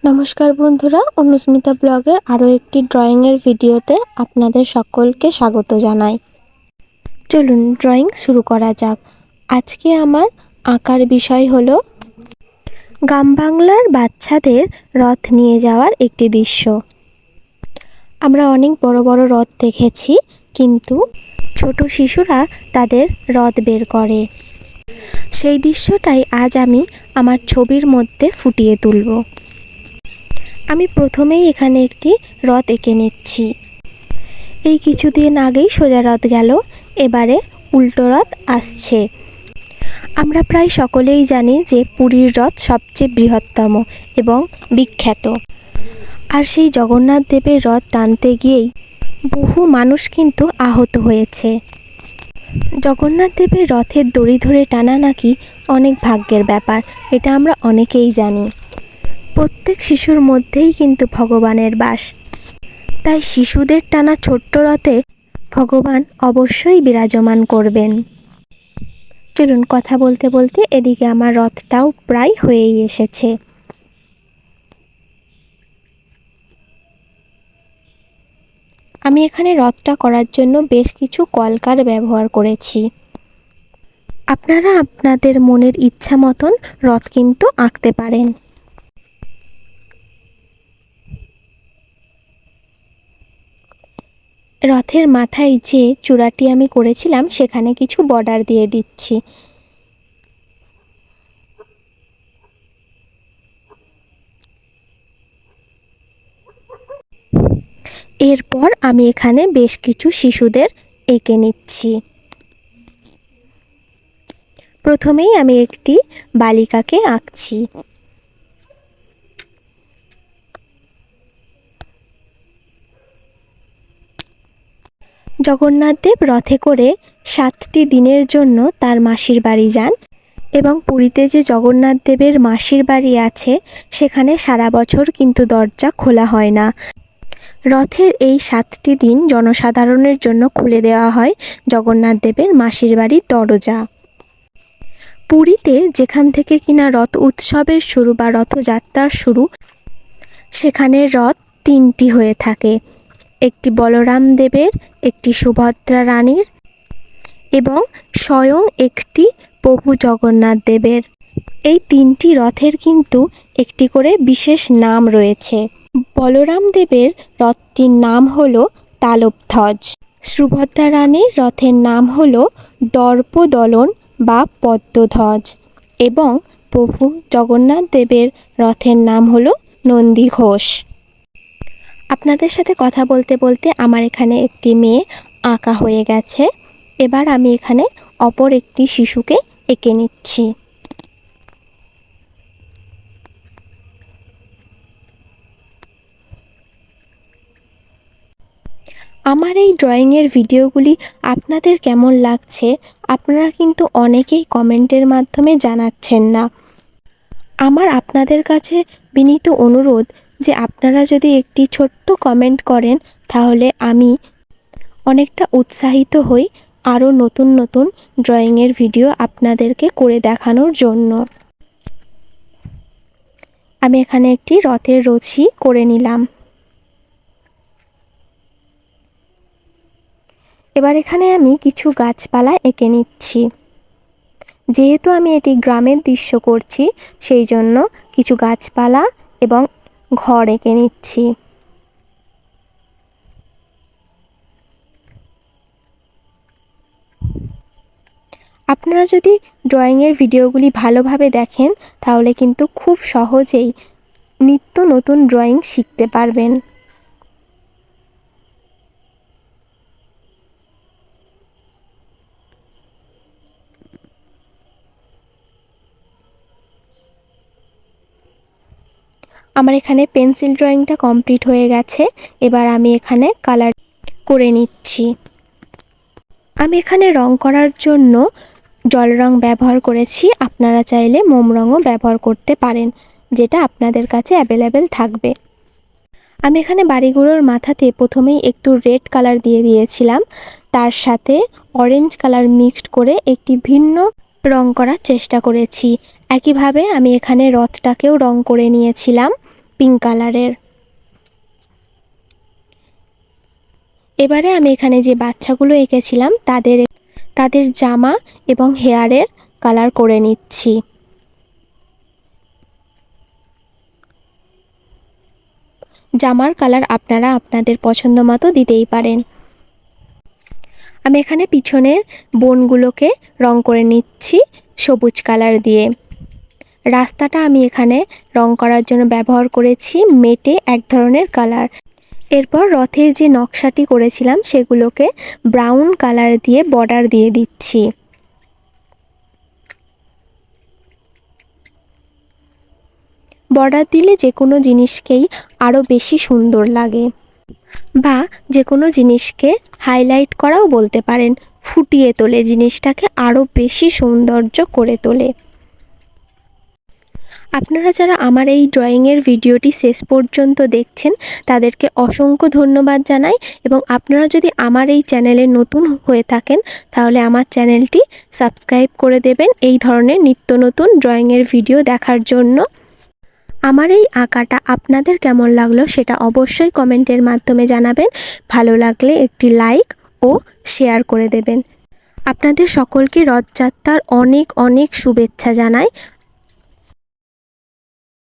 নমস্কার বন্ধুরা, অনুস্মিতা ব্লগের আরও একটি ড্রয়িংয়ের ভিডিওতে আপনাদের সকলকে স্বাগত জানাই। চলুন ড্রয়িং শুরু করা যাক। আজকে আমার আঁকার বিষয় হলো গ্রাম বাংলার বাচ্চাদের রথ নিয়ে যাওয়ার একটি দৃশ্য। আমরা অনেক বড় বড় রথ দেখেছি, কিন্তু ছোট শিশুরা তাদের রথ বের করে। সেই দৃশ্যটাই আজ আমি আমার ছবির মধ্যে ফুটিয়ে তুলব। আমি প্রথমেই এখানে একটি রথ এঁকে নিচ্ছি। এই কিছুদিন আগেই সোজা রথ গেল, এবারে উল্টো রথ আসছে। আমরা প্রায় সকলেই জানি যে পুরীর রথ সবচেয়ে বৃহত্তম এবং বিখ্যাত। আর সেই জগন্নাথ দেবের রথ টানতে গিয়েই বহু মানুষ কিন্তু আহত হয়েছে। জগন্নাথ দেবের রথের দড়ি ধরে টানা নাকি অনেক ভাগ্যের ব্যাপার, এটা আমরা অনেকেই জানি। প্রত্যেক শিশুর মধ্যেই কিন্তু ভগবানের বাস, তাই শিশুদের টানা ছোট্ট রথে ভগবান অবশ্যই বিরাজমান করবেন। চলুন, কথা বলতে বলতে এদিকে আমার রথটাও প্রায় হয়েই এসেছে। আমি এখানে রথটা করার জন্য বেশ কিছু কলকার ব্যবহার করেছি। আপনারা আপনাদের মনের ইচ্ছা মতন রথ কিন্তু আঁকতে পারেন। রথের মাথায় যে চূড়াটি আমি করেছিলাম সেখানে কিছু বর্ডার দিয়ে দিচ্ছি। এরপর আমি এখানে বেশ কিছু শিশুদের এঁকে নিচ্ছি। প্রথমেই আমি একটি বালিকাকে আঁকছি। জগন্নাথ দেব রথে করে 7টি দিনের জন্য তার মাসির বাড়ি যান এবং পুরীতে যে জগন্নাথ দেবের মাসির বাড়ি আছে সেখানে সারা বছর কিন্তু দরজা খোলা হয় না। রথের এই 7টি দিন জনসাধারণের জন্য খুলে দেওয়া হয় জগন্নাথ দেবের মাসির বাড়ির দরজা। পুরীতে যেখান থেকে কিনা রথ উৎসবের শুরু বা রথযাত্রার শুরু, সেখানে রথ 3টি হয়ে থাকে। একটি বলরাম দেবের, একটি সুভদ্রা রানীর এবং স্বয়ং একটি প্রভু জগন্নাথ দেবের। এই 3টি রথের কিন্তু একটি করে বিশেষ নাম রয়েছে। বলরাম দেবের রথটির নাম হলো তালবধ্বজ, সুভদ্রা রানীর রথের নাম হলো দর্পদলন বা পদ্মধ্বজ এবং প্রভু জগন্নাথ দেবের রথের নাম হলো নন্দীঘোষ। আপনাদের সাথে কথা বলতে বলতে আমার এখানে একটি মেয়ে আঁকা হয়ে গেছে। এবার আমি এখানে অপর একটি শিশুকে এঁকে নিচ্ছি। আমার এই ড্রয়িংয়ের ভিডিওগুলি আপনাদের কেমন লাগছে আপনারা কিন্তু অনেকেই কমেন্টের মাধ্যমে জানাচ্ছেন না। আমার আপনাদের কাছে বিনীত অনুরোধ যে আপনারা যদি একটি ছোট্ট কমেন্ট করেন তাহলে আমি অনেকটা উৎসাহিত হই আরও নতুন নতুন ড্রয়িংয়ের ভিডিও আপনাদেরকে করে দেখানোর জন্য। আমি এখানে একটি রথের রশি করে নিলাম। এবার এখানে আমি কিছু গাছপালা এঁকে নিচ্ছি। যেহেতু আমি এটি গ্রামের দৃশ্য করছি সেই জন্য কিছু গাছপালা এবং ঘর এঁকে নিচ্ছি। আপনারা যদি ড্রয়িংয়ের ভিডিওগুলি ভালোভাবে দেখেন তাহলে কিন্তু খুব সহজেই নিত্য নতুন ড্রয়িং শিখতে পারবেন। আমার এখানে পেন্সিল ড্রয়িংটা কমপ্লিট হয়ে গেছে। এবার আমি এখানে কালার করে নিচ্ছি। আমি এখানে রং করার জন্য জল রং ব্যবহার করেছি। আপনারা চাইলে মোম রঙও ব্যবহার করতে পারেন, যেটা আপনাদের কাছে অ্যাভেলেবেল থাকবে। আমি এখানে বাড়িগুলোর মাথাতে প্রথমেই একটু রেড কালার দিয়ে দিয়েছিলাম, তার সাথে অরেঞ্জ কালার মিক্সড করে একটি ভিন্ন রং করার চেষ্টা করেছি। একইভাবে আমি এখানে রথটাকেও রং করে নিয়েছিলাম পিঙ্ক কালারের। এবারে আমি এখানে যে বাচ্চাগুলো এঁকেছিলাম তাদের জামা এবং হেয়ারের কালার করে নিচ্ছি। জামার কালার আপনারা আপনাদের পছন্দ মতো দিতেই পারেন। আমি এখানে পিছনের বোনগুলোকে রং করে নিচ্ছি সবুজ কালার দিয়ে। রাস্তাটা আমি এখানে রং করার জন্য ব্যবহার করেছি মেটে এক ধরনের কালার। এরপর রথের যে নকশাটি করেছিলাম সেগুলোকে ব্রাউন কালার দিয়ে বর্ডার দিয়ে দিচ্ছি। বর্ডার দিলে যে কোনো জিনিসকেই আরও বেশি সুন্দর লাগে, বা যে কোনো জিনিসকে হাইলাইট করাও বলতে পারেন, ফুটিয়ে তোলে, জিনিসটাকে আরও বেশি সৌন্দর্য করে তোলে। আপনারা যারা আমার এই ড্রয়িংয়ের ভিডিওটি শেষ পর্যন্ত দেখছেন তাদেরকে অসংখ্য ধন্যবাদ জানাই, এবং আপনারা যদি আমার এই চ্যানেলে নতুন হয়ে থাকেন তাহলে আমার চ্যানেলটি সাবস্ক্রাইব করে দেবেন এই ধরনের নিত্য নতুন ড্রয়িংয়ের ভিডিও দেখার জন্য। আমার এই আঁকাটা আপনাদের কেমন লাগলো সেটা অবশ্যই কমেন্টের মাধ্যমে জানাবেন। ভালো লাগলে একটি লাইক ও শেয়ার করে দেবেন। আপনাদের সকলকে রথযাত্রার অনেক অনেক শুভেচ্ছা জানাই।